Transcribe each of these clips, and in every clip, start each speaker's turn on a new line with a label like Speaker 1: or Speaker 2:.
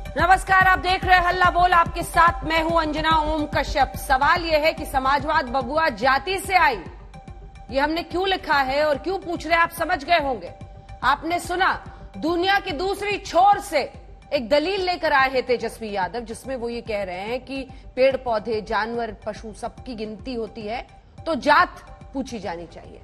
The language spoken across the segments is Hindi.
Speaker 1: नमस्कार, आप देख रहे हैं हल्ला बोल। आपके साथ मैं हूं अंजना ओम कश्यप। सवाल यह है कि समाजवाद बबुआ जाति से आई, ये हमने क्यों लिखा है और क्यों पूछ रहे हैं, आप समझ गए होंगे। आपने सुना, दुनिया की दूसरी छोर से एक दलील लेकर आए हैं तेजस्वी यादव, जिसमें वो ये कह रहे हैं कि पेड़ पौधे, जानवर, पशु सबकी गिनती होती है तो जात पूछी जानी चाहिए।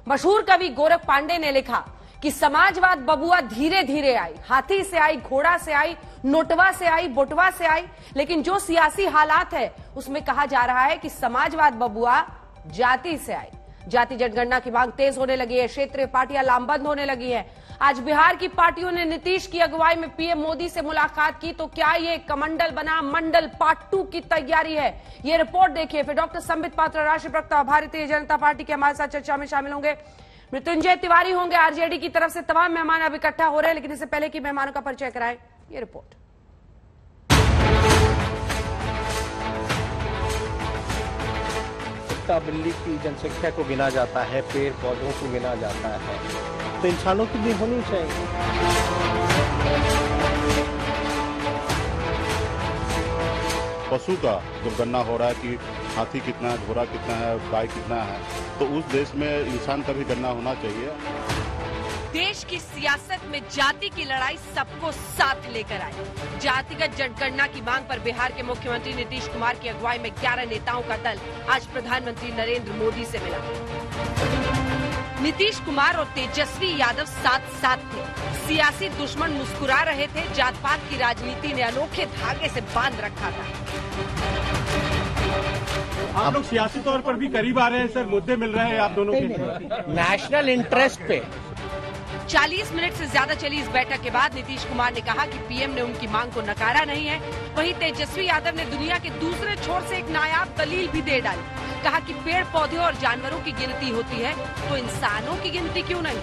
Speaker 1: मशहूर कवि गोरख पांडे ने लिखा कि समाजवाद बबुआ धीरे धीरे आई, हाथी से आई, घोड़ा से आई, नोटवा से आई, बोटवा से आई, लेकिन जो सियासी हालात है उसमें कहा जा रहा है कि समाजवाद बबुआ जाति से आई। जाति जनगणना की मांग तेज होने लगी है, क्षेत्रीय पार्टियां लामबंद होने लगी है। आज बिहार की पार्टियों ने नीतीश की अगुवाई में पीएम मोदी से मुलाकात की, तो क्या ये कमंडल बना मंडल पार्ट 2 की तैयारी है? ये रिपोर्ट देखिए। फिर डॉक्टर संबित पात्रा, राष्ट्रीय प्रवक्ता भारतीय जनता पार्टी के, हमारे साथ चर्चा में शामिल होंगे। मृत्युंजय तिवारी होंगे आरजेडी की तरफ से। तमाम मेहमान अब इकट्ठा हो रहे हैं, लेकिन इससे पहले कि मेहमानों का परिचय कराएं, ये रिपोर्ट।
Speaker 2: कुत्ता बिल्ली की जनसंख्या को गिना जाता है, पेड़ पौधों को गिना जाता है, तो इंसानों की भी होनी चाहिए।
Speaker 3: पशु का जब गणना हो रहा है कि हाथी कितना है, घोड़ा कितना है, गाय कितना है, तो उस देश में इंसान का भी गणना होना चाहिए।
Speaker 1: देश की सियासत में जाति की लड़ाई सबको साथ लेकर आई। जातिगत जनगणना की मांग पर बिहार के मुख्यमंत्री नीतीश कुमार की अगुवाई में 11 नेताओं का दल आज प्रधानमंत्री नरेंद्र मोदी से मिला। नीतीश कुमार और तेजस्वी यादव साथ साथ थे। सियासी दुश्मन मुस्कुरा रहे थे, जात पात की राजनीति ने अनोखे धागे से बांध रखा था।
Speaker 4: आप लोग सियासी तौर पर भी करीब आ रहे हैं सर, मुद्दे मिल रहे हैं आप दोनों के
Speaker 2: नेशनल इंटरेस्ट पे।
Speaker 1: 40 मिनट से ज्यादा चली इस बैठक के बाद नीतीश कुमार ने कहा कि पीएम ने उनकी मांग को नकारा नहीं है। वहीं तेजस्वी यादव ने दुनिया के दूसरे छोर से एक नायाब दलील भी दे डाली। कहा कि पेड़ पौधे और जानवरों की गिनती होती है तो इंसानों की गिनती क्यों नहीं?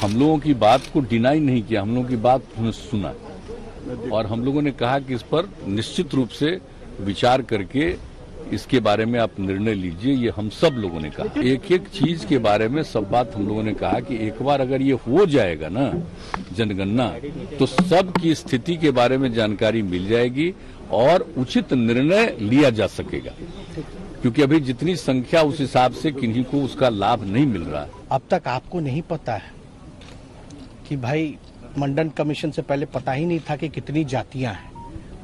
Speaker 5: हम लोगों की बात को डिनाई नहीं किया, हम लोगों की बात सुना और हम लोगों ने कहा कि इस पर निश्चित रूप से विचार करके इसके बारे में आप निर्णय लीजिए। ये हम सब लोगों ने कहा, एक एक चीज के बारे में सब बात हम लोगों ने कहा कि एक बार अगर ये हो जाएगा ना जनगणना, तो सब की स्थिति के बारे में जानकारी मिल जाएगी और उचित निर्णय लिया जा सकेगा। क्योंकि अभी जितनी संख्या उस हिसाब से किन्हीं को उसका लाभ नहीं मिल रहा है।
Speaker 2: अब तक आपको नहीं पता है कि भाई मंडल कमीशन से पहले पता ही नहीं था कि कितनी जातियां हैं।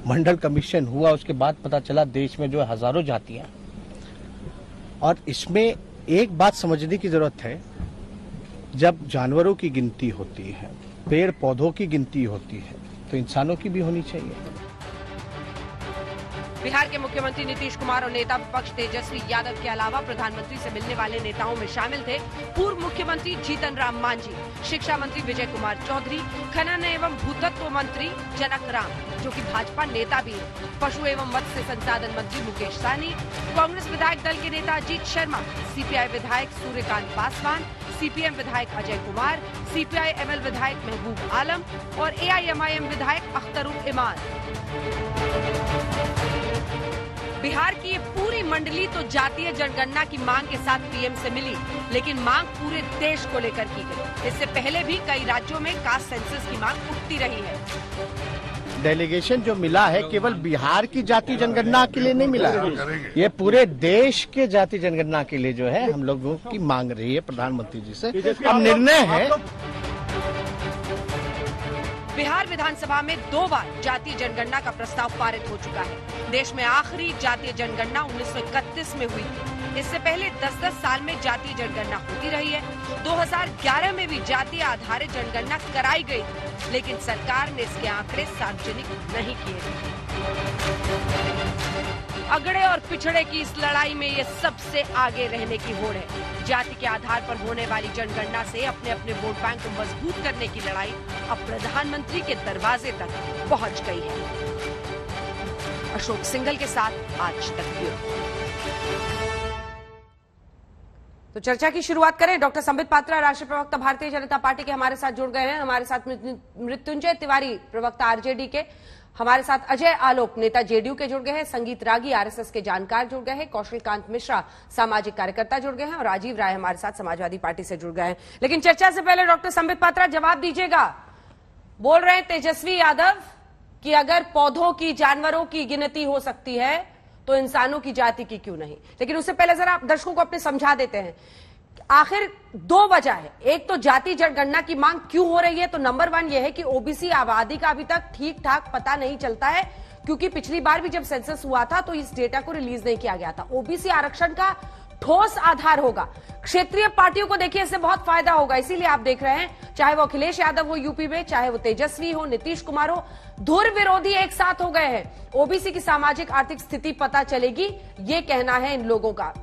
Speaker 2: मंडल कमीशन हुआ, उसके बाद पता चला देश में जो हजारों जातियां। और इसमें एक बात समझने की जरूरत है, जब जानवरों की गिनती होती है, पेड़ पौधों की गिनती होती है, तो इंसानों की भी होनी चाहिए।
Speaker 1: बिहार के मुख्यमंत्री नीतीश कुमार और नेता विपक्ष तेजस्वी यादव के अलावा प्रधानमंत्री से मिलने वाले नेताओं में शामिल थे पूर्व मुख्यमंत्री जीतन राम मांझी, शिक्षा मंत्री विजय कुमार चौधरी, खनन एवं भूतत्व मंत्री जनक राम, जो कि भाजपा नेता भी है, पशु एवं मत्स्य संसाधन मंत्री मुकेश सहनी, कांग्रेस विधायक दल के नेता अजीत शर्मा, सीपीआई विधायक सूर्यकांत पासवान, सीपीएम विधायक अजय कुमार, सीपीआई एमएल विधायक महबूब आलम और एआईएमआईएम विधायक अख्तरुल इमान। बिहार की ये पूरी मंडली तो जातीय जनगणना की मांग के साथ पीएम से मिली, लेकिन मांग पूरे देश को लेकर की गई। इससे पहले भी कई राज्यों में कास्ट सेंसस की मांग उठती रही है।
Speaker 2: डेलीगेशन जो मिला है केवल बिहार की जाति जनगणना के लिए नहीं मिला, ये पूरे देश के जाति जनगणना के लिए जो है हम लोगों की मांग रही है प्रधानमंत्री जी से। अब निर्णय है।
Speaker 1: बिहार विधानसभा में 2 बार जातीय जनगणना का प्रस्ताव पारित हो चुका है। देश में आखिरी जातीय जनगणना 1931 में हुई थी। इससे पहले 10-10 साल में जातीय जनगणना होती रही है। 2011 में भी जातीय आधारित जनगणना कराई गई थी, लेकिन सरकार ने इसके आंकड़े सार्वजनिक नहीं किए। अगड़े और पिछड़े की इस लड़ाई में ये सबसे आगे रहने की होड़ है। जाति के आधार पर होने वाली जनगणना से अपने अपने वोट बैंक को मजबूत करने की लड़ाई अब प्रधानमंत्री के दरवाजे तक पहुंच गई है। अशोक सिंघल के साथ आज तक ब्यूरो। तो चर्चा की शुरुआत करें। डॉक्टर संबित पात्रा, राष्ट्रीय प्रवक्ता भारतीय जनता पार्टी के, हमारे साथ जुड़ गए हैं। हमारे साथ मृत्युंजय तिवारी, प्रवक्ता आरजेडी के, हमारे साथ अजय आलोक, नेता जेडीयू के जुड़ गए हैं। संगीत रागी, आरएसएस के जानकार जुड़ गए हैं। कौशलकांत मिश्रा, सामाजिक कार्यकर्ता जुड़ गए हैं। और राजीव राय हमारे साथ समाजवादी पार्टी से जुड़ गए हैं। लेकिन चर्चा से पहले डॉक्टर संबित पात्रा जवाब दीजिएगा। बोल रहे हैं तेजस्वी यादव कि अगर पौधों की, जानवरों की गिनती हो सकती है तो इंसानों की जाति की क्यों नहीं। लेकिन उससे पहले जरा आप दर्शकों को अपने समझा देते हैं, आखिर दो वजह है। एक तो जाति जनगणना की मांग क्यों हो रही है, तो नंबर 1 यह है कि ओबीसी आबादी का अभी तक ठीक ठाक पता नहीं चलता है, क्योंकि पिछली बार भी जब सेंसस हुआ था तो इस डेटा को रिलीज नहीं किया गया था। ओबीसी आरक्षण का ठोस आधार होगा। क्षेत्रीय पार्टियों को देखिए इससे बहुत फायदा होगा, इसीलिए आप देख रहे हैं चाहे वो अखिलेश यादव हो यूपी में, चाहे वो तेजस्वी हो, नीतीश कुमार हो, धुर विरोधी एक साथ हो गए हैं। ओबीसी की सामाजिक आर्थिक स्थिति पता चलेगी, ये कहना है इन लोगों का।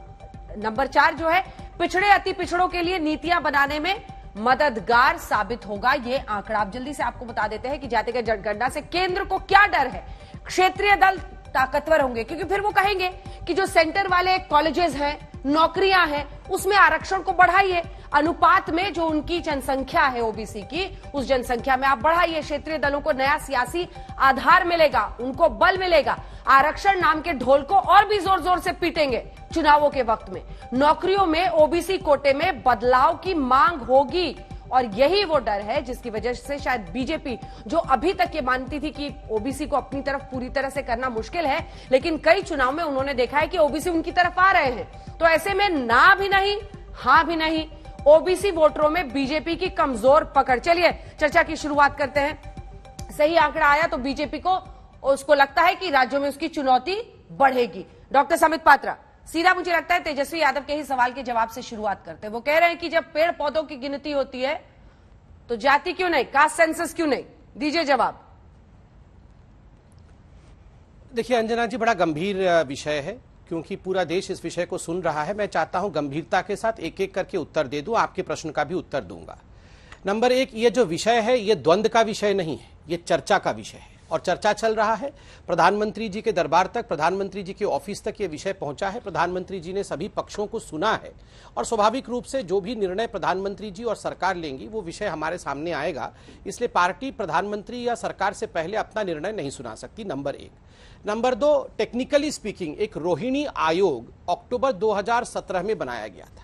Speaker 1: नंबर 4 जो है, पिछड़े अति पिछड़ों के लिए नीतियां बनाने में मददगार साबित होगा ये आंकड़ा। आप जल्दी से आपको बता देते हैं कि जातिगत जनगणना से केंद्र को क्या डर है। क्षेत्रीय दल ताकतवर होंगे, क्योंकि फिर वो कहेंगे कि जो सेंटर वाले कॉलेजेस हैं, नौकरियां हैं, उसमें आरक्षण को बढ़ाइए, अनुपात में जो उनकी जनसंख्या है ओबीसी की, उस जनसंख्या में आप बढ़ाइए। क्षेत्रीय दलों को नया सियासी आधार मिलेगा, उनको बल मिलेगा। आरक्षण नाम के ढोल को और भी जोर जोर से पीटेंगे चुनावों के वक्त में। नौकरियों में ओबीसी कोटे में बदलाव की मांग होगी, और यही वो डर है जिसकी वजह से शायद बीजेपी, जो अभी तक ये मानती थी कि ओबीसी को अपनी तरफ पूरी तरह से करना मुश्किल है, लेकिन कई चुनाव में उन्होंने देखा है कि ओबीसी उनकी तरफ आ रहे हैं। तो ऐसे में ना भी नहीं, हां भी नहीं, ओबीसी वोटरों में बीजेपी की कमजोर पकड़। चलिए चर्चा की शुरुआत करते हैं। सही आंकड़ा आया तो बीजेपी को, उसको लगता है कि राज्यों में उसकी चुनौती बढ़ेगी। डॉक्टर समित पात्रा, सीधा मुझे लगता है तेजस्वी यादव के ही सवाल के जवाब से शुरुआत करते हैं। वो कह रहे हैं कि जब पेड़ पौधों की गिनती होती है तो जाति क्यों नहीं, कास्ट सेंसस क्यों नहीं? दीजिए जवाब।
Speaker 2: देखिए अंजना जी, बड़ा गंभीर विषय है, क्योंकि पूरा देश इस विषय को सुन रहा है। मैं चाहता हूं गंभीरता के साथ एक एक करके उत्तर दे दूं, आपके प्रश्न का भी उत्तर दूंगा। नंबर 1, ये जो विषय है ये द्वंद्व का विषय नहीं है, ये चर्चा का विषय है, और चर्चा चल रहा है। प्रधानमंत्री जी के दरबार तक, प्रधानमंत्री जी के ऑफिस तक ये विषय पहुंचा है। प्रधानमंत्री जी ने सभी पक्षों को सुना है, और स्वाभाविक रूप से जो भी निर्णय प्रधानमंत्री जी और सरकार लेंगी वो विषय हमारे सामने आएगा। इसलिए पार्टी प्रधानमंत्री या सरकार से पहले अपना निर्णय नहीं सुना सकती, नंबर 1। नंबर 2, टेक्निकली स्पीकिंग एक रोहिणी आयोग अक्टूबर 2017 में बनाया गया था।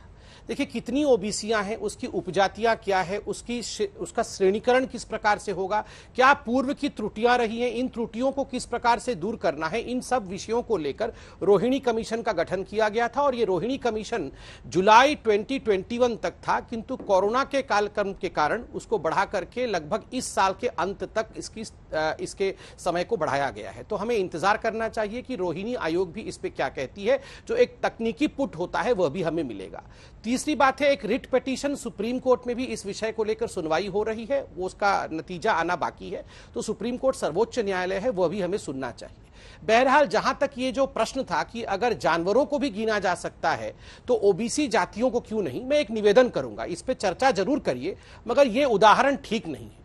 Speaker 2: देखिए कितनी ओबीसीयां हैं, उसकी उपजातियां क्या है, उसका श्रेणीकरण किस प्रकार से होगा, क्या पूर्व की त्रुटियां रही हैं, इन त्रुटियों को किस प्रकार से दूर करना है, इन सब विषयों को लेकर रोहिणी कमीशन का गठन किया गया था। और ये रोहिणी कमीशन जुलाई 2021 तक था, किंतु कोरोना के कालक्रम के कारण उसको बढ़ा करके लगभग इस साल के अंत तक इसके समय को बढ़ाया गया है। तो हमें इंतजार करना चाहिए कि रोहिणी आयोग भी इस पे क्या कहती है। जो एक तकनीकी पुट होता है वह भी हमें मिलेगा। तीसरी बात है, एक रिट पिटीशन सुप्रीम कोर्ट में भी इस विषय को लेकर सुनवाई हो रही है, वो उसका नतीजा आना बाकी है। तो सुप्रीम कोर्ट सर्वोच्च न्यायालय है, वह भी हमें सुनना चाहिए। बहरहाल जहां तक ये जो प्रश्न था कि अगर जानवरों को भी गिना जा सकता है तो ओबीसी जातियों को क्यों नहीं, मैं एक निवेदन करूंगा, इस पे चर्चा जरूर करिए, मगर ये उदाहरण ठीक नहीं है।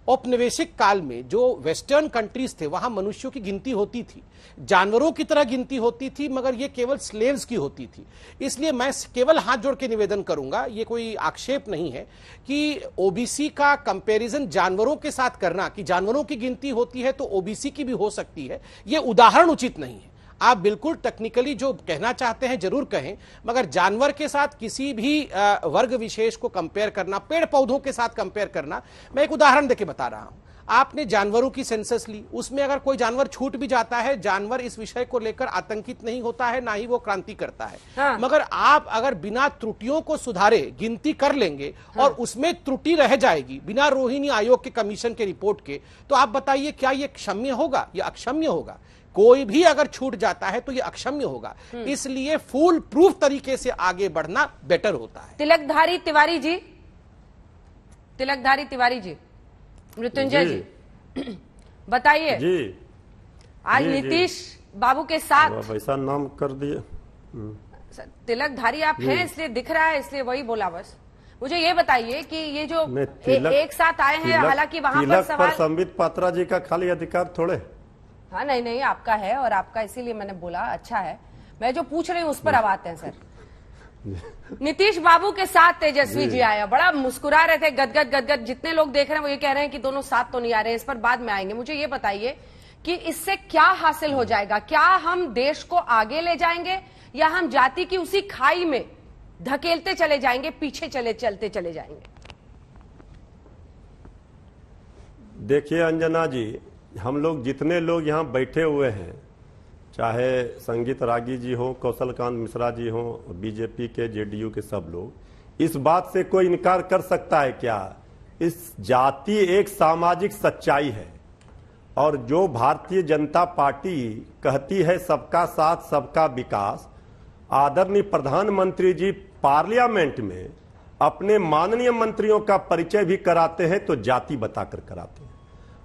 Speaker 2: औपनिवेशिक काल में जो वेस्टर्न कंट्रीज थे वहां मनुष्यों की गिनती होती थी, जानवरों की तरह गिनती होती थी, मगर ये केवल स्लेव्स की होती थी। इसलिए मैं केवल हाथ जोड़ के निवेदन करूंगा, ये कोई आक्षेप नहीं है कि ओबीसी का कंपैरिजन जानवरों के साथ करना, कि जानवरों की गिनती होती है तो ओबीसी की भी हो सकती है, ये उदाहरण उचित नहीं है। आप बिल्कुल टेक्निकली जो कहना चाहते हैं जरूर कहें, मगर जानवर के साथ किसी भी वर्ग विशेष को कंपेयर करना, पेड़ पौधों के साथ कंपेयर करना, मैं एक उदाहरण देके बता रहा हूं। आपने जानवरों की सेंसस ली, उसमें अगर कोई जानवर छूट भी जाता है, जानवर इस विषय को लेकर आतंकित नहीं होता है, ना ही वो क्रांति करता है। हाँ। मगर आप अगर बिना त्रुटियों को सुधारे गिनती कर लेंगे, हाँ, और उसमें त्रुटि रह जाएगी बिना रोहिणी आयोग के कमीशन के रिपोर्ट के, तो आप बताइए क्या ये क्षम्य होगा या अक्षम्य होगा? कोई भी अगर छूट जाता है तो ये अक्षम्य होगा। इसलिए फुल प्रूफ तरीके से आगे बढ़ना बेटर होता है।
Speaker 1: तिलकधारी तिवारी जी, तिलकधारी तिवारी जी, मृत्युंजय जी, बताइए जी, आज नीतीश बाबू के साथ
Speaker 6: वैसा नाम कर दिए।
Speaker 1: तिलकधारी आप हैं इसलिए दिख रहा है, इसलिए वही बोला बस। मुझे ये बताइए कि ये जो एक साथ आए हैं, हालांकि वहां पर सवाल
Speaker 6: संबित पात्रा जी का खाली अधिकार थोड़े।
Speaker 1: हाँ नहीं आपका है, और आपका इसीलिए मैंने बोला अच्छा है। मैं जो पूछ रही हूँ उस पर अब आते हैं सर। नीतीश बाबू के साथ तेजस्वी जी आया, बड़ा मुस्कुरा रहे थे, गदगद। जितने लोग देख रहे हैं वो ये कह रहे हैं कि दोनों साथ तो नहीं आ रहे हैं, इस पर बाद में आएंगे। मुझे ये बताइए कि इससे क्या हासिल हो जाएगा? क्या हम देश को आगे ले जाएंगे या हम जाति की उसी खाई में धकेलते चले जाएंगे, पीछे चलते चले जाएंगे?
Speaker 6: देखिए अंजना जी, हम लोग जितने लोग यहाँ बैठे हुए हैं, चाहे संगीत रागी जी हो, कौशलकांत मिश्रा जी हो, बीजेपी के, जेडीयू के सब लोग, इस बात से कोई इनकार कर सकता है क्या? इस जाति एक सामाजिक सच्चाई है और जो भारतीय जनता पार्टी कहती है सबका साथ सबका विकास, आदरणीय प्रधानमंत्री जी पार्लियामेंट में अपने माननीय मंत्रियों का परिचय भी कराते हैं तो जाति बताकर कराते हैं।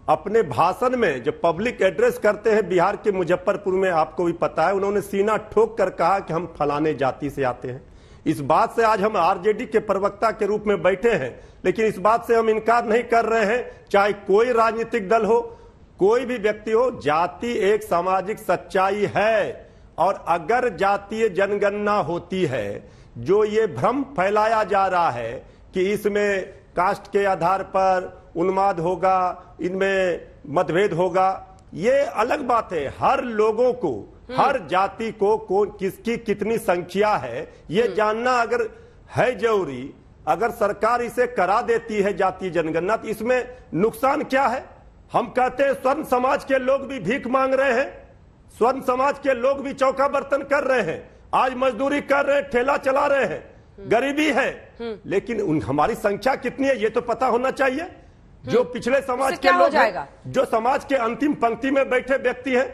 Speaker 6: अपने भाषण में जब पब्लिक एड्रेस करते हैं बिहार के मुजफ्फरपुर में, आपको भी पता है, उन्होंने सीना ठोक कर कहा कि हम फलाने जाति से आते हैं। इस बात से आज हम आरजेडी के प्रवक्ता के रूप में बैठे हैं, लेकिन इस बात से हम इनकार नहीं कर रहे हैं, चाहे कोई राजनीतिक दल हो, कोई भी व्यक्ति हो, जाति एक सामाजिक सच्चाई है। और अगर जातीय जनगणना होती है, जो ये भ्रम फैलाया जा रहा है कि इसमें कास्ट के आधार पर उन्माद होगा, इनमें मतभेद होगा, ये अलग बात है। हर लोगों को, हर जाति को किसकी कितनी संख्या है ये जानना अगर है जरूरी। अगर सरकार इसे करा देती है जातीय जनगणना, तो इसमें नुकसान क्या है? हम कहते हैं स्वर्ण समाज के लोग भी भीख मांग रहे हैं, स्वर्ण समाज के लोग भी चौका बर्तन कर रहे हैं, आज मजदूरी कर रहे हैं, ठेला चला रहे हैं, गरीबी है, लेकिन हमारी संख्या कितनी है ये तो पता होना चाहिए। जो पिछले समाज के लोग हैं, जो समाज के अंतिम पंक्ति में बैठे व्यक्ति हैं,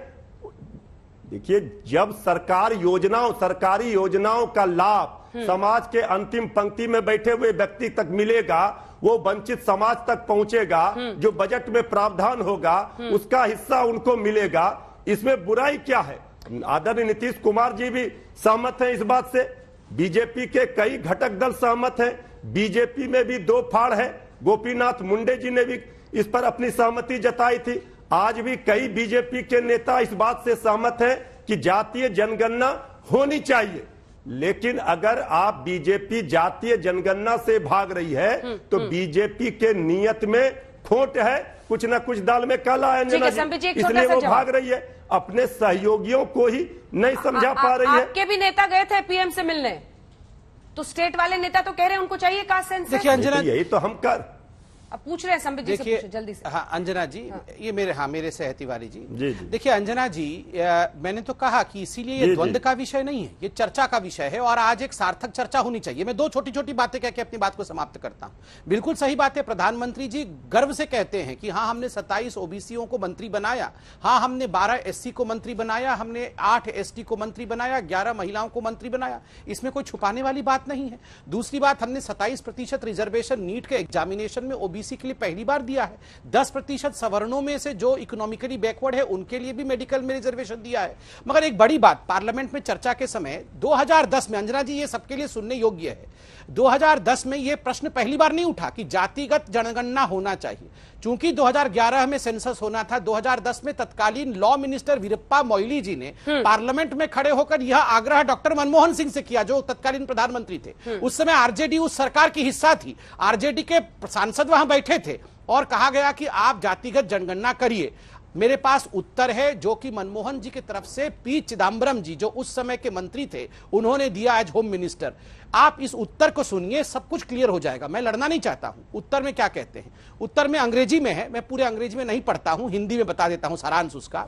Speaker 6: देखिए जब सरकारी योजनाओं का लाभ समाज के अंतिम पंक्ति में बैठे हुए व्यक्ति तक मिलेगा, वो वंचित समाज तक पहुंचेगा, जो बजट में प्रावधान होगा उसका हिस्सा उनको मिलेगा, इसमें बुराई क्या है? आदरणीय नीतीश कुमार जी भी सहमत हैं इस बात से, बीजेपी के कई घटक दल सहमत हैं, बीजेपी में भी दो फाड़ है, गोपीनाथ मुंडे जी ने भी इस पर अपनी सहमति जताई थी। आज भी कई बीजेपी के नेता इस बात से सहमत हैं कि जातीय जनगणना होनी चाहिए। लेकिन अगर आप बीजेपी जातीय जनगणना से भाग रही है तो बीजेपी के नियत में खोट है, कुछ ना कुछ दाल में काला है, इसलिए वो भाग रही है, अपने सहयोगियों को ही नहीं समझा पा रही है।
Speaker 1: आपके भी नेता गए थे पीएम से मिलने, तो स्टेट वाले नेता तो कह रहे हैं उनको चाहिए कास्ट सेंसस।
Speaker 2: देखिए अंजना,
Speaker 6: यही तो हम
Speaker 1: अब पूछ रहे हैं संबित जी से, पूछो जल्दी से।
Speaker 2: हाँ अंजना जी, ये मेरे सह तिवारी जी,
Speaker 6: जी।
Speaker 2: देखिए अंजना जी, मैंने तो कहा कि इसीलिए ये द्वंद्व का विषय नहीं है, ये चर्चा का विषय है और आज एक सार्थक चर्चा होनी चाहिए। मैं दो छोटी छोटी बातें कह के अपनी बात को समाप्त करता हूं। बिल्कुल सही बात है, प्रधानमंत्री जी गर्व से कहते हैं कि हाँ हमने 27 ओबीसीओं को मंत्री बनाया, हाँ हमने 12 एससी को मंत्री बनाया, हमने 8 एसटी को मंत्री बनाया, 11 महिलाओं को मंत्री बनाया, इसमें कोई छुपाने वाली बात नहीं है। दूसरी बात, हमने 27% रिजर्वेशन नीट के एग्जामिनेशन में ओबीसी के लिए पहली बार दिया है। 10% सवर्णों में से जो इकोनॉमिकली बैकवर्ड है उनके लिए भी मेडिकल में रिजर्वेशन दिया है। मगर एक बड़ी बात, पार्लियामेंट में चर्चा के समय 2010 में, अंजना जी ये सबके लिए सुनने योग्य है, 2010 में यह प्रश्न पहली बार नहीं उठा कि जातिगत जनगणना होना चाहिए। चूंकि 2011 में सेंसस होना था, 2010 में तत्कालीन लॉ मिनिस्टर वीरप्पा मोइली जी ने पार्लियामेंट में खड़े होकर यह आग्रह डॉक्टर मनमोहन सिंह से किया, जो तत्कालीन प्रधानमंत्री थे। उस समय आरजेडी उस सरकार की हिस्सा थी, आरजेडी के सांसद वहां बैठे थे और कहा गया कि आप जातिगत जनगणना करिए। मेरे पास उत्तर है जो कि मनमोहन जी की तरफ से पी चिदम्बरम जी, जो उस समय के मंत्री थे, उन्होंने दिया एज होम मिनिस्टर। आप इस उत्तर को सुनिए, सब कुछ क्लियर हो जाएगा। मैं लड़ना नहीं चाहता हूं। उत्तर में क्या कहते हैं? उत्तर में अंग्रेजी में है, मैं पूरे अंग्रेजी में नहीं पढ़ता हूं, हिंदी में बता देता हूं सारांश उसका।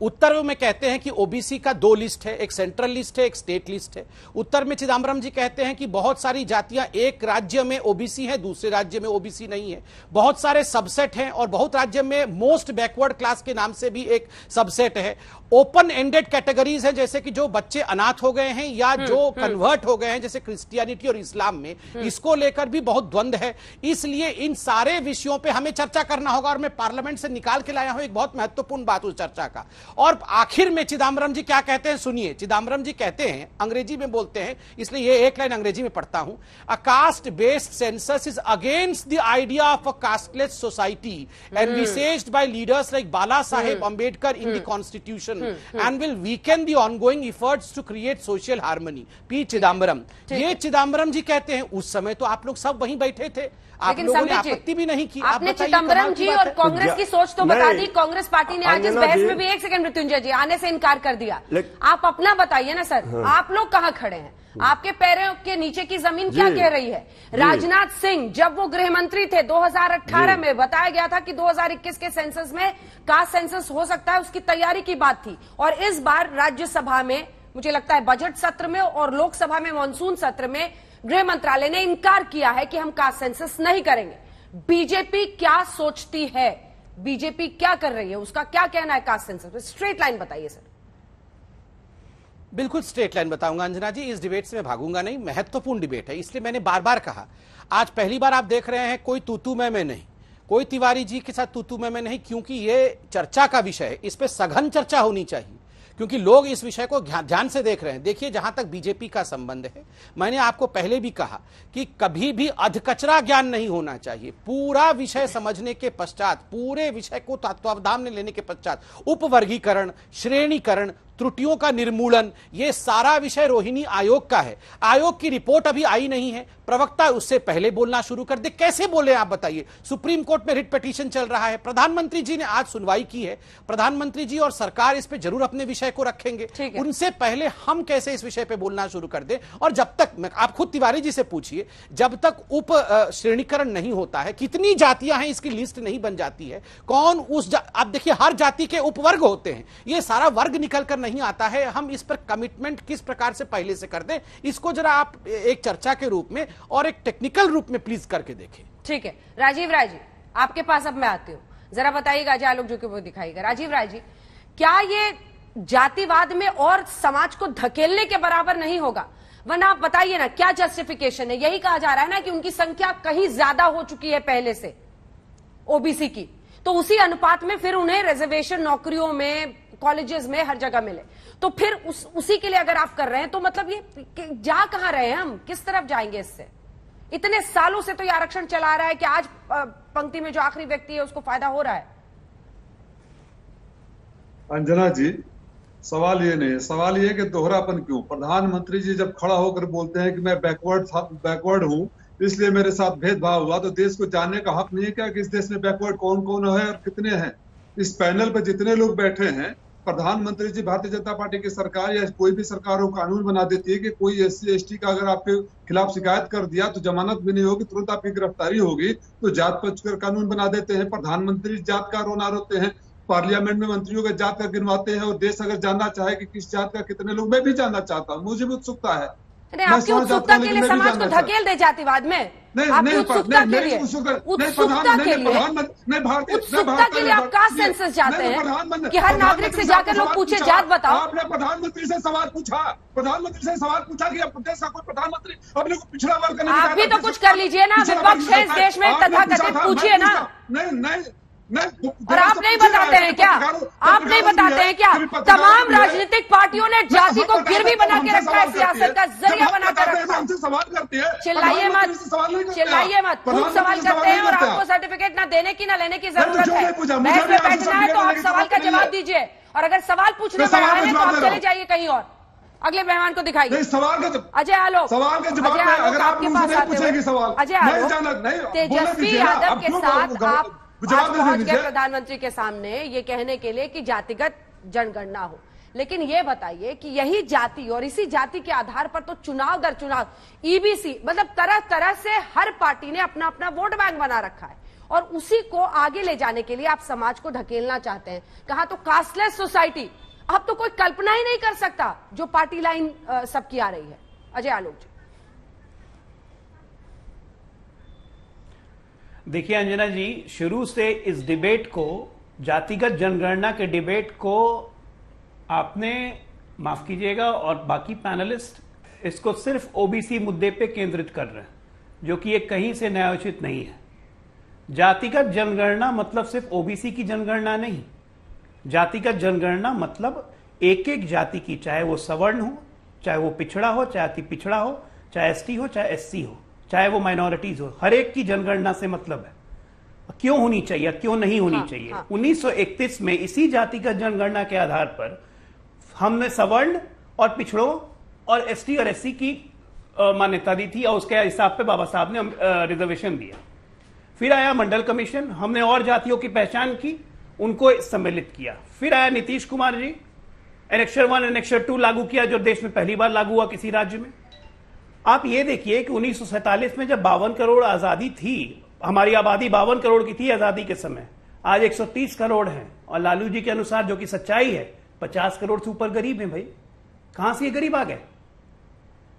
Speaker 2: उत्तर में कहते हैं कि ओबीसी का 2 लिस्ट है, एक सेंट्रल लिस्ट है, एक स्टेट लिस्ट है। उत्तर में चिदम्बरम जी कहते हैं कि बहुत सारी जातियां एक राज्य में ओबीसी हैं, दूसरे राज्य में ओबीसी नहीं है, बहुत सारे सबसेट हैं और बहुत राज्य में मोस्ट बैकवर्ड क्लास के नाम से भी एक सबसेट है। ओपन एंडेड कैटेगरीज है, जैसे कि जो बच्चे अनाथ हो गए हैं या जो कन्वर्ट हो गए हैं, जैसे क्रिश्चियनिटी और इस्लाम में, इसको लेकर भी बहुत द्वंद्व है। इसलिए इन सारे विषयों पे हमें चर्चा करना होगा और मैं पार्लियामेंट से निकाल के लाया हूं एक बहुत महत्वपूर्ण बात उस चर्चा का। और आखिर में चिदम्बरम जी क्या कहते हैं सुनिए। चिदम्बरम जी कहते हैं, अंग्रेजी में बोलते हैं, इसलिए ये एक लाइन अंग्रेजी में पढ़ता हूं। A caste based census is against the idea of a casteless society envisaged by leaders like Bala Saheb Ambedkar in the constitution and will weaken the ongoing efforts to create social harmony। P Chidambaram, ये चिदम्बरम जी कहते हैं। उस समय तो आप लोग सब वहीं बैठे थे, आप
Speaker 1: लेकिन
Speaker 2: लोगों ने
Speaker 1: संबित जी,
Speaker 2: आपत्ति भी नहीं की।
Speaker 1: आपने
Speaker 2: बताइए,
Speaker 1: चिदम्बरम
Speaker 2: कमाल की
Speaker 1: जी
Speaker 2: बात
Speaker 1: और
Speaker 2: है।
Speaker 1: कांग्रेस की सोच तो बता दी। कांग्रेस पार्टी ने आज इस
Speaker 6: अंजना
Speaker 1: बहस
Speaker 6: जी-
Speaker 1: में भी, एक सेकंड मृत्युंजय जी, आने से इनकार कर दिया। आप अपना बताइए ना सर, आप लोग कहां खड़े हैं? आपके पैरों के नीचे की जमीन क्या कह रही है? राजनाथ सिंह जब वो गृह मंत्री थे 2018 में, बताया गया था कि 2021 के सेंसस में कास्ट सेंसस हो सकता है, उसकी तैयारी की बात थी। और इस बार राज्यसभा में, मुझे लगता है बजट सत्र में और लोकसभा में मॉनसून सत्र में, गृह मंत्रालय ने इनकार किया है कि हम कास्ट सेंसस नहीं करेंगे। बीजेपी क्या सोचती है? बीजेपी क्या कर रही है? उसका क्या कहना है कास्ट सेंसस पे? स्ट्रेट लाइन बताइए सर।
Speaker 2: बिल्कुल स्ट्रेट लाइन बताऊंगा अंजना जी, इस डिबेट से मैं भागूंगा नहीं। महत्वपूर्ण डिबेट है, इसलिए मैंने बार बार कहा। आज पहली बार आप देख रहे हैं कोई तूतू मैं नहीं, कोई तिवारी जी के साथ तूतू मैं नहीं, क्योंकि ये चर्चा का विषय है, इस पे सघन चर्चा होनी चाहिए, क्योंकि लोग इस विषय को ध्यान से देख रहे हैं। देखिए, जहां तक बीजेपी का संबंध है, मैंने आपको पहले भी कहा कि कभी भी अधकचरा ज्ञान नहीं होना चाहिए। पूरा विषय समझने के पश्चात, पूरे विषय को तत्वावधान में लेने के पश्चात उपवर्गीकरण, श्रेणीकरण, त्रुटियों का निर्मूलन, ये सारा विषय रोहिणी आयोग का है। आयोग की रिपोर्ट अभी आई नहीं है, प्रवक्ता उससे पहले बोलना शुरू कर दे। कैसे बोले आप बताइए? सुप्रीम कोर्ट में रिट पिटीशन चल रहा है, प्रधानमंत्री जी ने आज सुनवाई की है, प्रधानमंत्री जी और सरकार इस पे जरूर अपने विषय को रखेंगे। उनसे पहले हम कैसे इस विषय पे बोलना शुरू कर दे? और जब तक, आप खुद तिवारी जी से पूछिए, जब तक उप श्रेणीकरण नहीं होता है, कितनी जातियां हैं इसकी लिस्ट नहीं बन जाती है, कौन उस आप देखिए, हर जाति के उपवर्ग होते हैं, ये सारा वर्ग निकल कर नहीं आता है। हम इस पर कमिटमेंट किस प्रकार से पहले से कर दें, इसको जरा आप एक चर्चा के रूप में और एक टेक्निकल रूप में प्लीज करके देखें।
Speaker 1: ठीक है, राजीव राय जी, आपके पास अब मैं आती हूं, जरा बताइएगा, जो लोग जो कि वो दिखाइएगा। राजीव राय जी, क्या ये जातिवाद में और समाज को धकेलने के बराबर नहीं होगा? वरना आप बताइए ना, क्या जस्टिफिकेशन है? यही कहा जा रहा है ना कि उनकी संख्या कहीं ज्यादा हो चुकी है पहले से ओबीसी की, तो उसी अनुपात में फिर उन्हें रिजर्वेशन नौकरियों में, कॉलेजेस में, हर जगह मिले। तो फिर उसी के लिए अगर आप कर रहे हैं, तो मतलब ये जा कहां रहे हैं हम? किस तरफ जाएंगे इससे? इतने सालों से तो ये आरक्षण चला रहा है कि आज पंक्ति में जो आखिरी व्यक्ति है उसको फायदा हो रहा है।
Speaker 7: अंजना जी, सवाल ये नहीं है, सवाल ये है कि दोहरापन क्यों? प्रधानमंत्री जी जब खड़ा होकर बोलते हैं कि मैं बैकवर्ड हूं, इसलिए मेरे साथ भेदभाव हुआ, तो देश को जानने का हक नहीं है क्या कि इस देश में बैकवर्ड कौन कौन है और कितने हैं? इस पैनल पर जितने लोग बैठे हैं, प्रधानमंत्री जी, भारतीय जनता पार्टी की सरकार या कोई भी सरकार हो, कानून बना देती है कि कोई SC/ST का अगर आपके खिलाफ शिकायत कर दिया तो जमानत भी नहीं होगी, तुरंत आपकी गिरफ्तारी होगी, तो जात पक्ष कर कानून बना देते हैं। प्रधानमंत्री जात का रोना रोते हैं, पार्लियामेंट में मंत्रियों का जात का गिनवाते हैं, और देश अगर जानना चाहे कि किस जात का कितने लोग, मैं भी जानना चाहता हूँ, मुझे भी उत्सुकता है।
Speaker 1: आपकी उत्सुकता के लिए समाज को धकेल दे जातिवाद में? आपकी उत्सुकता के लिए, उत्सुकता के लिए आप कास्ट सेंसस चाहते हैं कि हर नागरिक से जाकर लोग पूछे, जात बताओ।
Speaker 7: आपने प्रधानमंत्री से सवाल पूछा, कि देश का कोई प्रधानमंत्री अपने को पिछड़ा वर्ग नहीं,
Speaker 1: आप भी तो कुछ कर लीजिए ना, विपक्ष है इस देश में, तथाकथित, पूछिए ना।
Speaker 7: नहीं,
Speaker 1: और आप नहीं बताते हैं क्या? आप नहीं बताते हैं क्या? तमाम राजनीतिक पार्टियों ने जाति को गिरवी बना के रखा है, सियासत का जरिया बना कर रखा है।
Speaker 7: सवाल करती है,
Speaker 1: चिल्लाइए मत, चिल्लाइए मत, खूब सवाल करते हैं और आपको सर्टिफिकेट ना देने की ना लेने की जरूरत है। बहस में बैठना है तो आप सवाल का जवाब दीजिए, और अगर सवाल पूछने में आए हैं तो आप चले जाइए कहीं और। अगले मेहमान को दिखाइए। अजय आलोक,
Speaker 7: सवाल के जवाब में अगर आप
Speaker 1: आपके पास आते हुए, अजय आलोक, तेजस्वी यादव के साथ आप आज पहुंच गए प्रधानमंत्री के सामने ये कहने के लिए कि जातिगत जनगणना हो, लेकिन ये बताइए कि यही जाति और इसी जाति के आधार पर तो चुनाव दर चुनाव ईबीसी, मतलब तरह तरह से हर पार्टी ने अपना अपना वोट बैंक बना रखा है, और उसी को आगे ले जाने के लिए आप समाज को धकेलना चाहते हैं। कहा तो कास्टलेस सोसाइटी, अब तो कोई कल्पना ही नहीं कर सकता जो पार्टी लाइन सबकी आ रही है। अजय आलोक जी,
Speaker 8: देखिए अंजना जी, शुरू से इस डिबेट को, जातिगत जनगणना के डिबेट को, आपने, माफ कीजिएगा, और बाकी पैनलिस्ट इसको सिर्फ ओबीसी मुद्दे पे केंद्रित कर रहे हैं, जो कि ये कहीं से न्यायोचित नहीं है। जातिगत जनगणना मतलब सिर्फ ओबीसी की जनगणना नहीं। जातिगत जनगणना मतलब एक एक जाति की, चाहे वो सवर्ण हो, चाहे वो पिछड़ा हो, चाहे अति पिछड़ा हो, चाहे एसटी हो, चाहे एससी हो, चाहे वो माइनॉरिटीज हो, हर एक की जनगणना से मतलब है। क्यों होनी चाहिए, क्यों नहीं होनी चाहिए? 1931 में इसी जातिगत जनगणना के आधार पर हमने सवर्ण और पिछड़ों और एसटी और एससी की मान्यता दी थी, और उसके हिसाब पे बाबा साहब ने रिजर्वेशन दिया। फिर आया मंडल कमीशन, हमने और जातियों की पहचान की, उनको सम्मिलित किया। फिर आया नीतीश कुमार जी, एनेक्शर 1 एनेक्शर 2 लागू किया, जो देश में पहली बार लागू हुआ किसी राज्य में। आप ये देखिए कि 1947 में जब 52 करोड़ आजादी थी, हमारी आबादी 52 करोड़ की थी आजादी के समय, आज 130 करोड़ है। और लालू जी के अनुसार, जो कि सच्चाई है, 50 करोड़ से ऊपर गरीब हैं। भाई कहां से ये गरीब आ गए?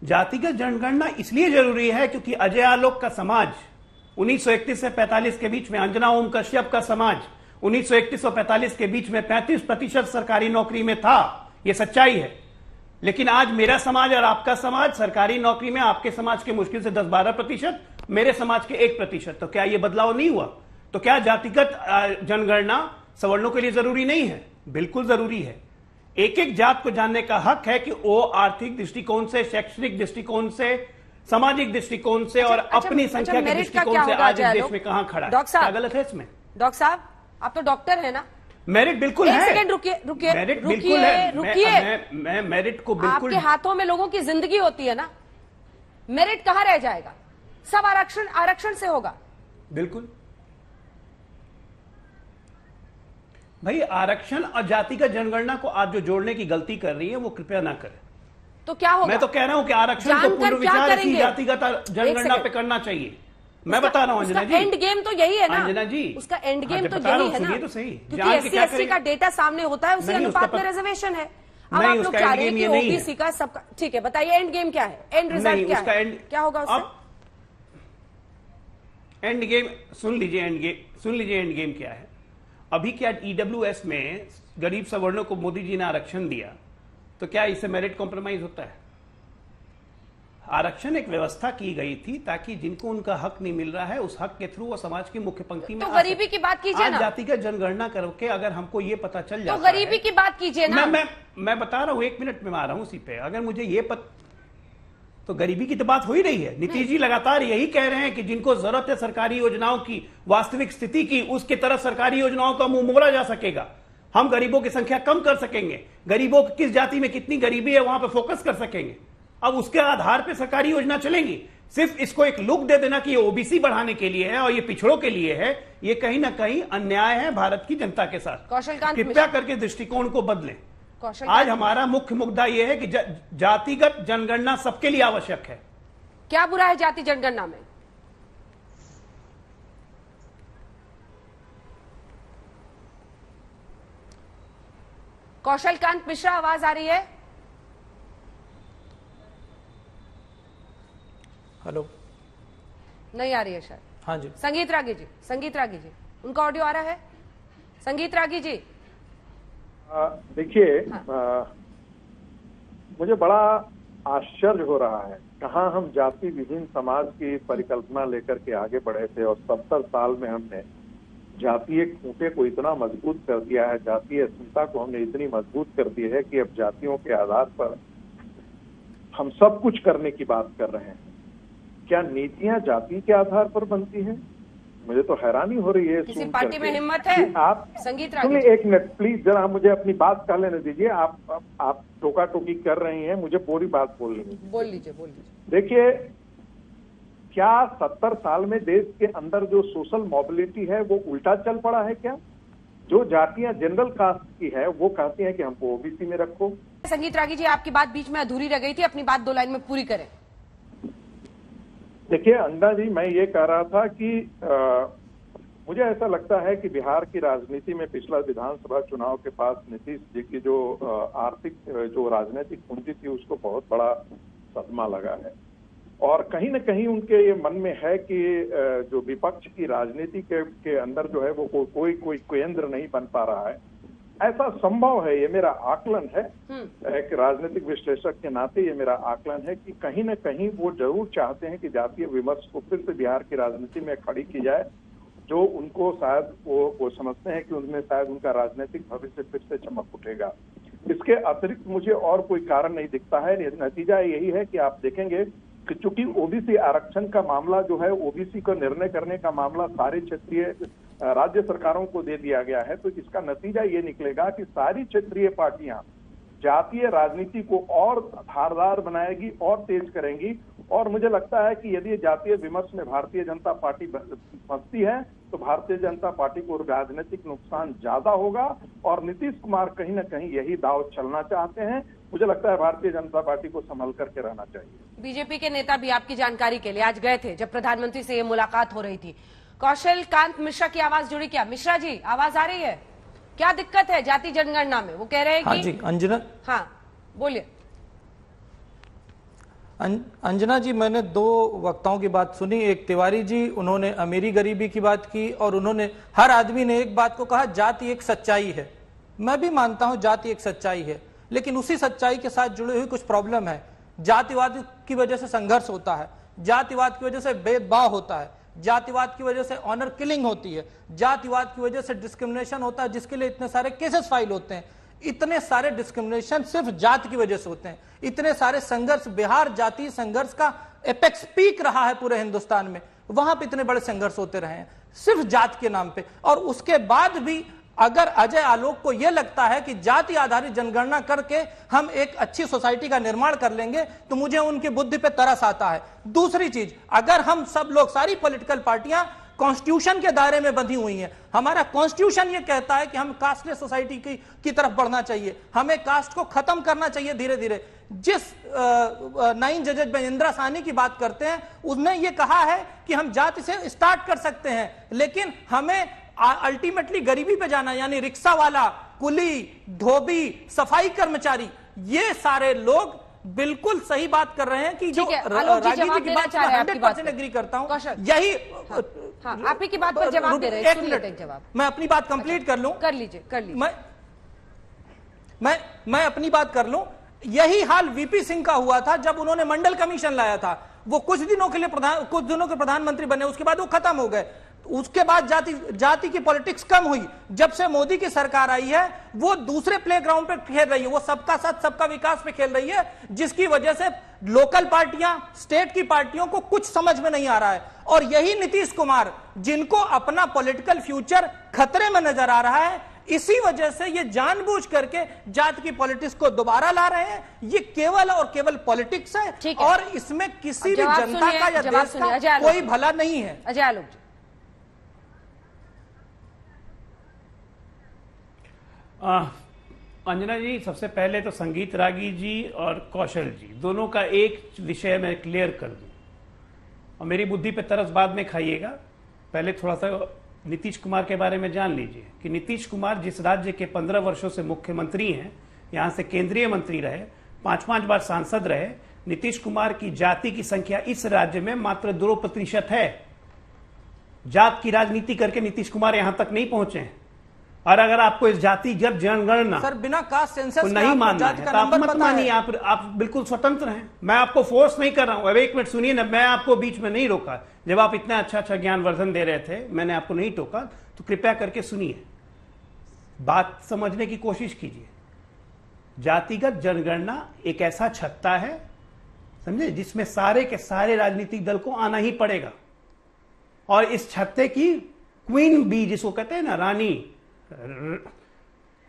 Speaker 8: जातिगत जनगणना इसलिए जरूरी है क्योंकि अजय आलोक का समाज 1931 से 45 के बीच में, अंजना ओम कश्यप का समाज 1931 और 45 के बीच में 35% सरकारी नौकरी में था। यह सच्चाई है। लेकिन आज मेरा समाज और आपका समाज सरकारी नौकरी में, आपके समाज के मुश्किल से 10-12%, मेरे समाज के 1%। तो क्या यह बदलाव नहीं हुआ? तो क्या जातिगत जनगणना सवर्णों के लिए जरूरी नहीं है? बिल्कुल जरूरी है। एक एक जात को जानने का हक है कि वो आर्थिक दृष्टिकोण से, शैक्षणिक दृष्टिकोण से, सामाजिक दृष्टिकोण से और अपनी संख्या के दृष्टिकोण से आज इस देश में कहां खड़ा है। क्या गलत है इसमें?
Speaker 1: डॉक्टर साहब, आप तो डॉक्टर है ना?
Speaker 8: मेरिट बिल्कुल है।
Speaker 1: एक सेकंड रुकिए,
Speaker 8: मेरिट बिल्कुल है। मैं मेरिट को बिल्कुल,
Speaker 1: आपके हाथों में लोगों की जिंदगी होती है ना, मेरिट कहां रह जाएगा? सब आरक्षण से होगा।
Speaker 8: बिल्कुल भाई, आरक्षण और जातिगत जनगणना को आप जो जोड़ने की गलती कर रही है वो कृपया ना करें।
Speaker 1: तो क्या होगा?
Speaker 8: मैं तो कह रहा हूं कि आरक्षण को पुनर्विचार इसी जातिगत जनगणना पे करना चाहिए। मैं बता रहा हूं अंजना जी,
Speaker 1: एंड गेम तो यही है ना
Speaker 8: अंजना जी,
Speaker 1: उसका एंड गेम तो यही है ना।
Speaker 8: तो सही,
Speaker 1: क्योंकि SC/ST का डेटा सामने होता है, उसी अनुपात में रिजर्वेशन है। अब आप लोग चाह रहे हैं कि ओबीसी का सबका, ठीक है, बताइए एंड गेम क्या है? एंड रिजल्ट क्या है? क्या होगा उससे?
Speaker 8: एंड गेम सुन लीजिए, एंड गेम क्या है। अभी क्या EWS में गरीब सवर्णों को मोदी जी ने आरक्षण दिया, तो क्या इससे मेरिट कॉम्प्रोमाइज होता है? आरक्षण एक व्यवस्था की गई थी ताकि जिनको उनका हक नहीं मिल रहा है, उस हक के थ्रू वो समाज की मुख्य पंक्ति में।
Speaker 1: तो गरीबी की बात कीजिए ना।
Speaker 8: जातिगत जनगणना करके अगर हमको ये पता चल जाता
Speaker 1: तो गरीबी की बात कीजिए ना।
Speaker 8: मैं बता रहा हूं, 1 मिनट में आ रहा हूं उसी पे। अगर मुझे ये तो गरीबी की तो बात हो ही रही है। नीतीश जी लगातार यही कह रहे हैं कि जिनको जरूरत है सरकारी योजनाओं की, वास्तविक स्थिति की, उसकी तरफ सरकारी योजनाओं का मुंह मोड़ा जा सकेगा। हम गरीबों की संख्या कम कर सकेंगे, गरीबों की किस जाति में कितनी गरीबी है वहां पर फोकस कर सकेंगे। अब उसके आधार पर सरकारी योजना चलेंगी। सिर्फ इसको एक लुक दे देना कि ये ओबीसी बढ़ाने के लिए है और ये पिछड़ों के लिए है, ये कहीं ना कहीं अन्याय है भारत की जनता के साथ। कृपया करके दृष्टिकोण को बदलें। आज हमारा मुख्य मुद्दा यह है कि जातिगत जनगणना सबके लिए आवश्यक है।
Speaker 1: क्या बुरा है जाति जनगणना में? कौशलकांत मिश्रा, आवाज आ रही है?
Speaker 9: हेलो,
Speaker 1: नहीं आ रही है शायद।
Speaker 9: हाँ जी।
Speaker 1: संगीत रागी जी, उनका ऑडियो आ रहा है? संगीत रागी जी,
Speaker 10: देखिए, मुझे बड़ा आश्चर्य हो रहा है। कहाँ हम जाति विहीन समाज की परिकल्पना लेकर के आगे बढ़े थे और 70 साल में हमने जातीय खूंटे को इतना मजबूत कर दिया है, जातीय अस्मिता को हमने इतनी मजबूत कर दी है कि अब जातियों के आधार पर हम सब कुछ करने की बात कर रहे हैं। क्या नीतियां जाति के आधार पर बनती हैं? मुझे तो हैरानी हो रही है।
Speaker 1: किसी पार्टी में हिम्मत है?
Speaker 10: आप
Speaker 1: संगीत
Speaker 10: सुनिए, एक मिनट प्लीज, जरा मुझे अपनी बात कर लेने दीजिए। आप टोका टोकी कर रही हैं, मुझे पूरी बात बोल लीजिए।
Speaker 1: बोल लीजिए।
Speaker 10: देखिए, क्या 70 साल में देश के अंदर जो सोशल मोबिलिटी है वो उल्टा चल पड़ा है क्या? जो जातियां जनरल कास्ट की है वो कहती हैं कि हमको ओबीसी में रखो।
Speaker 1: संगीत रागी जी, आपकी बात बीच में अधूरी रह गई थी, अपनी बात 2 लाइन में पूरी करें।
Speaker 10: देखिए अंडा जी, मैं ये कह रहा था कि मुझे ऐसा लगता है कि बिहार की राजनीति में पिछला विधानसभा चुनाव के पास नीतीश जी की जो आर्थिक जो राजनीतिक पूंजी थी उसको बहुत बड़ा सदमा लगा है। और कहीं न कहीं उनके ये मन में है कि जो विपक्ष की राजनीति के अंदर जो है वो कोई केंद्र नहीं बन पा रहा है। ऐसा संभव है, ये मेरा आकलन है, एक राजनीतिक विश्लेषक के नाते ये मेरा आकलन है कि कहीं न कहीं वो जरूर चाहते हैं कि जातीय विमर्श को फिर से बिहार की राजनीति में खड़ी की जाए, जो उनको शायद वो समझते हैं कि उनमें शायद उनका राजनीतिक भविष्य फिर से चमक उठेगा। इसके अतिरिक्त मुझे और कोई कारण नहीं दिखता है। नतीजा यही है कि आप देखेंगे कि चूंकि ओबीसी आरक्षण का मामला जो है, ओबीसी को निर्णय करने का मामला सारे क्षेत्रीय राज्य सरकारों को दे दिया गया है, तो इसका नतीजा ये निकलेगा कि सारी क्षेत्रीय पार्टियां जातीय राजनीति को और धारदार बनाएगी और तेज करेंगी और मुझे लगता है कि यदि जातीय विमर्श में भारतीय जनता पार्टी फंसती है तो भारतीय जनता पार्टी को राजनीतिक नुकसान ज्यादा होगा, और नीतीश कुमार कहीं ना कहीं यही दाव चलना चाहते हैं। मुझे लगता है भारतीय जनता पार्टी को संभल करके रहना चाहिए।
Speaker 1: बीजेपी के नेता भी आपकी जानकारी के लिए आज गए थे जब प्रधानमंत्री से ये मुलाकात हो रही थी। कौशल कांत मिश्रा की आवाज जुड़ी क्या? मिश्रा जी, आवाज आ रही है? क्या दिक्कत है जाति जनगणना में? वो कह रहे हैं कि
Speaker 9: हाँ जी अंजना,
Speaker 1: हाँ बोलिए।
Speaker 9: अंजना जी, मैंने दो वक्ताओं की बात सुनी। एक तिवारी जी, उन्होंने अमीरी गरीबी की बात की और उन्होंने, हर आदमी ने एक बात को कहा, जाति एक सच्चाई है। मैं भी मानता हूं जाति एक सच्चाई है, लेकिन उसी सच्चाई के साथ जुड़ी हुई कुछ प्रॉब्लम है। जातिवाद की वजह से संघर्ष होता है, जातिवाद की वजह से भेदभाव होता है, जातिवाद की वजह से ऑनर किलिंग होती है, जातिवाद की वजह से डिस्क्रिमिनेशन होता है, जिसके लिए इतने सारे केसेस फाइल होते हैं। इतने सारे डिस्क्रिमिनेशन सिर्फ जात की वजह से होते हैं। इतने सारे संघर्ष, बिहार जातीय संघर्ष का एपेक्स पीक रहा है पूरे हिंदुस्तान में, वहां पे इतने बड़े संघर्ष होते रहे हैं सिर्फ जात के नाम पे। और उसके बाद भी अगर अजय आलोक को यह लगता है कि जाति आधारित जनगणना करके हम एक अच्छी सोसाइटी का निर्माण कर लेंगे, तो मुझे उनकी बुद्धि पे तरस आता है। दूसरी चीज, अगर हम सब लोग, सारी पॉलिटिकल पार्टियां कॉन्स्टिट्यूशन के दायरे में बंधी हुई हैं, हमारा कॉन्स्टिट्यूशन ये कहता है कि हम कास्टलेस सोसाइटी की तरफ बढ़ना चाहिए, हमें कास्ट को खत्म करना चाहिए धीरे धीरे। जिस 9 जजेज में इंदिरा साहनी की बात करते हैं, उसने ये कहा है कि हम जाति से स्टार्ट कर सकते हैं, लेकिन हमें अल्टीमेटली गरीबी पे जाना, यानी रिक्शा वाला, कुली, धोबी, सफाई कर्मचारी, ये सारे लोग बिल्कुल सही बात कर रहे हैं कि जो राजनीति की बात 100% एग्री करता हूं, यही
Speaker 1: आप ही की बात पर जवाब दे रहे हैं। सुन लेते हैं जवाब।
Speaker 9: मैं अपनी बात कंप्लीट कर लूं।
Speaker 1: कर लीजिए।
Speaker 9: मैं अपनी बात कर लूं। यही हाल वीपी सिंह का हुआ था जब उन्होंने मंडल कमीशन लाया था। वो कुछ दिनों के प्रधानमंत्री बने, उसके बाद वो खत्म हो गए। उसके बाद जाति की पॉलिटिक्स कम हुई। जब से मोदी की सरकार आई है, वो दूसरे प्लेग्राउंड पे खेल रही है, वो सबका साथ सबका विकास पे खेल रही है, जिसकी वजह से लोकल पार्टियां, स्टेट की पार्टियों को कुछ समझ में नहीं आ रहा है। और यही नीतीश कुमार, जिनको अपना पॉलिटिकल फ्यूचर खतरे में नजर आ रहा है, इसी वजह से ये जानबूझ करके जात की पॉलिटिक्स को दोबारा ला रहे हैं। ये केवल और केवल पॉलिटिक्स है और इसमें किसी भी जनता का या देश का कोई भला नहीं है।
Speaker 1: अजय आलोक जी।
Speaker 8: अंजना जी, सबसे पहले तो संगीत रागी जी और कौशल जी दोनों का एक विषय मैं क्लियर कर दूं, और मेरी बुद्धि पे तरस बाद में खाइएगा। पहले थोड़ा सा नीतीश कुमार के बारे में जान लीजिए कि नीतीश कुमार जिस राज्य के 15 वर्षों से मुख्यमंत्री हैं, यहां से केंद्रीय मंत्री रहे, 5-5 बार सांसद रहे, नीतीश कुमार की जाति की संख्या इस राज्य में मात्र 2% है। जात की राजनीति करके नीतीश कुमार यहां तक नहीं पहुंचे हैं। और अगर आपको इस जाति जब जनगणना
Speaker 9: सर बिना कास्ट सेंसस
Speaker 8: तो नहीं मानना है तो आप मत मानिए, आप बिल्कुल स्वतंत्र हैं। मैं आपको फोर्स नहीं कर रहा हूं। अब एक मिनट सुनिए ना, मैं आपको बीच में नहीं रोका। जब आप इतना अच्छा ज्ञानवर्धन दे रहे थे, मैंने आपको नहीं टोका, तो कृपया करके सुनिए, बात समझने की कोशिश कीजिए। जातिगत जनगणना एक ऐसा छत्ता है, समझे, जिसमें सारे के सारे राजनीतिक दल को आना ही पड़ेगा। और इस छत्ते की क्वीन बी, जिसको कहते हैं ना रानी,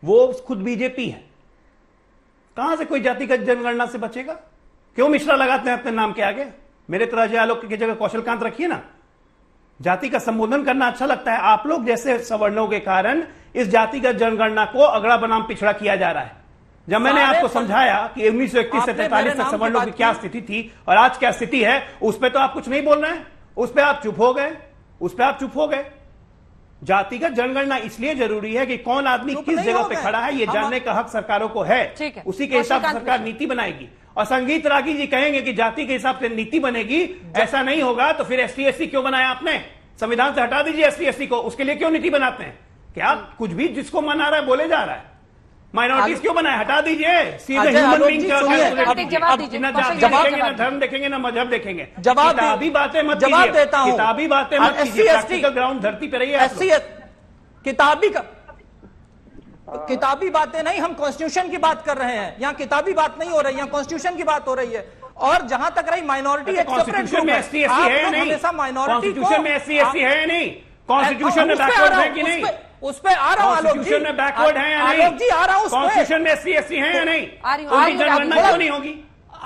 Speaker 8: वो खुद बीजेपी है। कहां से कोई जातिगत जनगणना से बचेगा? क्यों मिश्रा लगाते हैं अपने नाम के आगे? मेरे तरह अजय आलोक की जगह कौशल कांत रखिए ना। जाति का संबोधन करना अच्छा लगता है। आप लोग जैसे सवर्णों के कारण इस जातिगत जनगणना को अगड़ा बनाम पिछड़ा किया जा रहा है। जब मैंने आपको समझाया कि 1931 से 43 तक सवर्णों की क्या स्थिति थी और आज क्या स्थिति है, उस पर तो आप कुछ नहीं बोल रहे हैं, उस पर आप चुप हो गए। जातिगत जनगणना इसलिए जरूरी है कि कौन आदमी किस जगह पे खड़ा है, ये जानने का हक सरकारों को है। उसी के हिसाब से सरकार नीति बनाएगी। और संगीत रागी जी कहेंगे कि जाति के हिसाब से नीति बनेगी, ऐसा नहीं होगा तो फिर ST/SC क्यों बनाया आपने? संविधान से हटा दीजिए ST/SC को, उसके लिए क्यों नीति बनाते हैं? क्या कुछ भी जिसको मन आ रहा है बोले जा रहा है? माइनॉरिटीज क्यों बनाए? हटा दीजिए। सीधे ह्यूमन बीइंग देखेंगे, ना धर्म देखेंगे, ना मजहब देखेंगे। किताबी बातें मत कीजिए, किताबी बातें मत कीजिए, प्रैक्टिकल ग्राउंड धरती पे रहिए।
Speaker 9: किताबी बातें नहीं, हम कॉन्स्टिट्यूशन की बात कर रहे हैं। यहाँ किताबी बात नहीं हो रही, यहाँ कॉन्स्टिट्यूशन की बात हो रही है। और जहां तक रही माइनॉरिटी,
Speaker 8: कॉन्स्टिट्यूशन में ST/SC है नहीं? कॉन्स्टिट्यूशन में ST/SC है नहीं? कॉन्स्टिट्यूशन में बैकवर्ड है कि नहीं?
Speaker 9: उस पे आ रहा हूं।
Speaker 8: कॉन्स्टिट्यूशन में बैकवर्ड है या नहीं?
Speaker 9: आलोक जी आ रहा हूं।
Speaker 8: कॉन्स्टिट्यूशन में ST/SC है या नहीं? उनकी जनगणना क्यों नहीं होगी?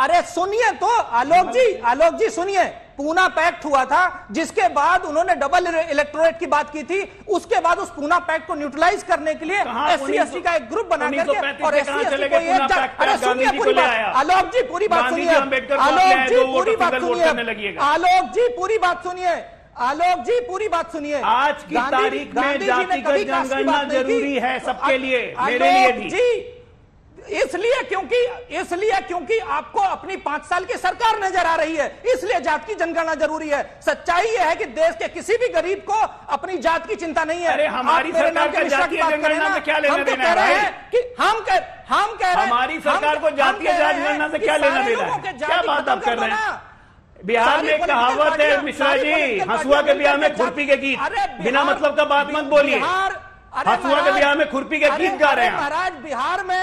Speaker 9: अरे सुनिए तो आलोक जी सुनिए, पूना पैक्ट हुआ था, जिसके बाद उन्होंने डबल इलेक्टोरेट की बात की थी। उसके बाद उस पूना पैक्ट को न्यूट्रलाइज करने के लिए SC/ST का एक ग्रुप बना करके और SC/ST को अरे सुनिए पूरी बात, आलोक जी पूरी बात सुनिए, आलोक जी पूरी बात सुनिए, आलोक जी पूरी बात सुनिए, आलोक जी पूरी बात सुनिए।
Speaker 8: आज की तारीख में जातिगत जनगणना जरूरी है सबके लिए, मेरे लिए भी।
Speaker 9: इसलिए क्योंकि आपको अपनी 5 साल की सरकार नजर आ रही है, इसलिए जात की जनगणना जरूरी है। सच्चाई यह है कि देश के किसी भी गरीब को अपनी जात की चिंता नहीं है।
Speaker 8: अरे हमारी सरकार का जातीय जनगणना में क्या लेना देना है?
Speaker 9: हम कह रहे हैं
Speaker 8: हमारी सरकार को जातीय जनगणना से क्या लेना देना है? क्या बात आप कर रहे हैं? बिहार में कहावत है मिश्रा जी, हंसुआ के ब्याह में खुरपी के गीत, बिना मतलब का बात मत बोलिए। हंसुआ के ब्याह में खुरपी के गीत गा रहे हैं
Speaker 9: महाराज। बिहार में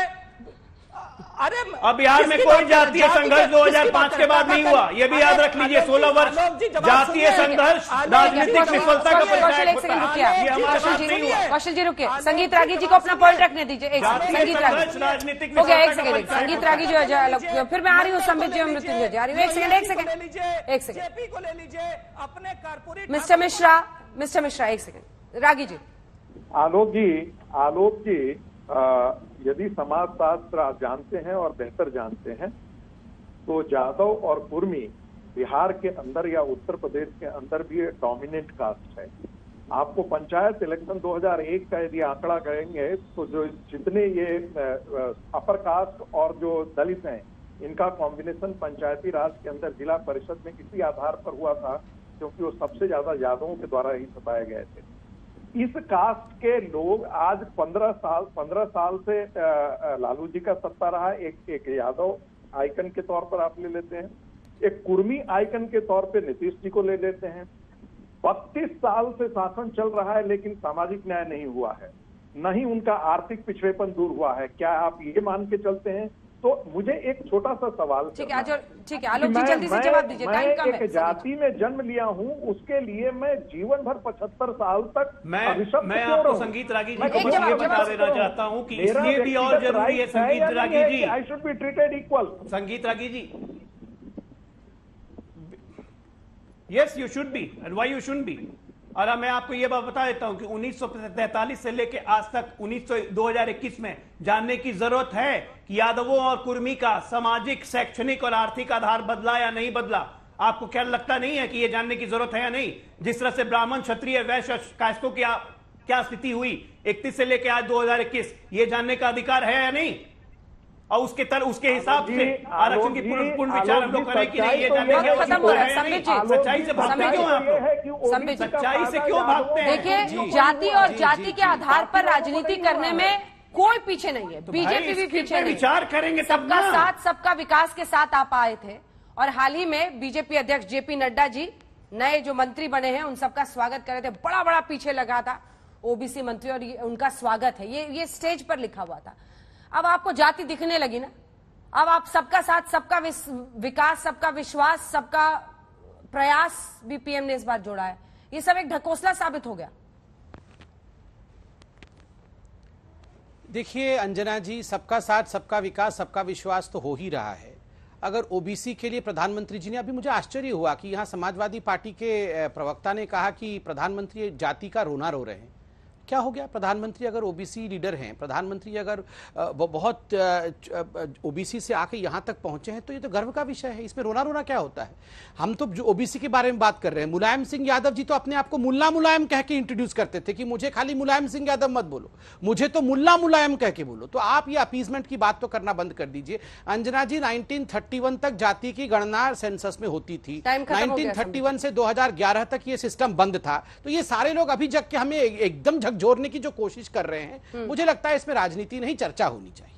Speaker 8: अब बिहार में कोई जातीय संघर्ष 2005 के बाद नहीं हुआ, ये भी याद रख लीजिए। 16 वर्ष जातीय संघर्ष राजनीतिक विफलता का परिचय होता है। ये हमारे साथ नहीं हुआ।
Speaker 1: कौशल जी रुकिए, संगीत रागी जी को अपना पॉइंट रखने दीजिए। एक संगीत रागी
Speaker 8: राजनीतिक
Speaker 1: हो गया, एक सेकंड। संगीत रागी जो है, फिर मैं आ रही हूँ संबित जी, मृत्युंजय जी आ रही हूँ। एक सेकंड
Speaker 9: को ले लीजिए अपने कारपोरेट।
Speaker 1: मिस्टर मिश्रा एक सेकंड। रागी जी।
Speaker 10: आलोक जी यदि समाजशास्त्र आप जानते हैं और बेहतर जानते हैं तो जादव और कुर्मी बिहार के अंदर या उत्तर प्रदेश के अंदर भी डोमिनेंट कास्ट है। आपको पंचायत इलेक्शन 2001 का यदि आंकड़ा करेंगे तो जो जितने ये अपर कास्ट और जो दलित हैं, इनका कॉम्बिनेशन पंचायती राज के अंदर जिला परिषद में इसी आधार पर हुआ था क्योंकि वो सबसे ज्यादा यादवों के द्वारा ही सताए गए थे। इस कास्ट के लोग आज 15 साल से लालू जी का सत्ता रहा। एक यादव आइकन के तौर पर आप ले लेते हैं, एक कुर्मी आइकन के तौर पे नीतीश जी को ले लेते हैं। 32 साल से शासन चल रहा है लेकिन सामाजिक न्याय नहीं हुआ है, न ही उनका आर्थिक पिछड़ेपन दूर हुआ है। क्या आप ये मान के चलते हैं? तो मुझे एक छोटा सा सवाल,
Speaker 1: ठीक है आलोक जी जल्दी से जवाब दीजिए, टाइम कम है।
Speaker 10: एक जाति में जन्म लिया हूं, उसके लिए मैं जीवन भर 75 साल तक
Speaker 8: मैं आपको संगीत रागी जी को ये बता देना चाहता हूं कि इसलिए भी और जरूरी है Sangeet Ragi ji,
Speaker 10: I should be treated equal.
Speaker 8: Sangeet Ragi ji, yes you should be and why you shouldn't be. और मैं आपको ये बात बता देता हूं कि 1943 से लेकर आज तक 2021 में जानने की जरूरत है कि यादवों और कुर्मी का सामाजिक, शैक्षणिक और आर्थिक आधार बदला या नहीं बदला। आपको क्या लगता नहीं है कि ये जानने की जरूरत है या नहीं? जिस तरह से ब्राह्मण, क्षत्रिय, वैश्य, कायस्थों की क्या स्थिति हुई 31 से लेकर आज 2021, ये जानने का अधिकार है या नहीं? और उसके हिसाब से आरक्षण की पूर्ण विचार हम लोग करें कि नहीं, ये जानने की सच्चाई से भागते क्यों हैं? सच्चाई से क्यों भागते हैं?
Speaker 1: देखिए, जाति और जाति के आधार पर राजनीति करने में कोई पीछे नहीं है, बीजेपी भी पीछे नहीं।
Speaker 8: विचार करेंगे
Speaker 1: सबका साथ सबका विकास के साथ आप आए थे और हाल ही में बीजेपी अध्यक्ष जेपी नड्डा जी नए जो मंत्री बने हैं उन सबका स्वागत कर रहे थे। बड़ा पीछे लगा था ओबीसी मंत्री और उनका स्वागत है, ये स्टेज पर लिखा हुआ था। अब आपको जाति दिखने लगी ना, अब आप सबका साथ सबका विकास, सबका विश्वास, सबका प्रयास भी पीएम ने इस बार जोड़ा है। ये सब एक ढकोसला साबित हो गया।
Speaker 2: देखिए अंजना जी, सबका साथ सबका विकास सबका विश्वास तो हो ही रहा है। अगर ओबीसी के लिए प्रधानमंत्री जी ने, अभी मुझे आश्चर्य हुआ कि यहां समाजवादी पार्टी के प्रवक्ता ने कहा कि प्रधानमंत्री जाति का रोना रो रहे हैं। क्या हो गया? प्रधानमंत्री अगर ओबीसी लीडर हैं, प्रधानमंत्री अगर वो बहुत ओबीसी से आके यहाँ तक पहुंचे हैं तो ये तो गर्व का विषय है, इसमें रोना क्या होता है? हम तो जो ओबीसी के बारे में बात कर रहे हैं, मुलायम सिंह यादव जी तो अपने आप को मुल्ला मुलायम कह के इंट्रोड्यूस करते थे कि मुझे खाली मुलायम सिंह यादव मत बोलो, मुझे तो मुल्ला मुलायम कह के बोलो। तो आप ये अपीजमेंट की बात तो करना बंद कर दीजिए। अंजना जी, 1931 तक जाति की गणना सेंसस में होती थी, 1931 से 2011 तक ये सिस्टम बंद था। तो ये सारे लोग अभी जग के हमें एकदम जोड़ने की जो कोशिश कर रहे हैं, मुझे लगता है इसमें राजनीति नहीं, चर्चा होनी चाहिए।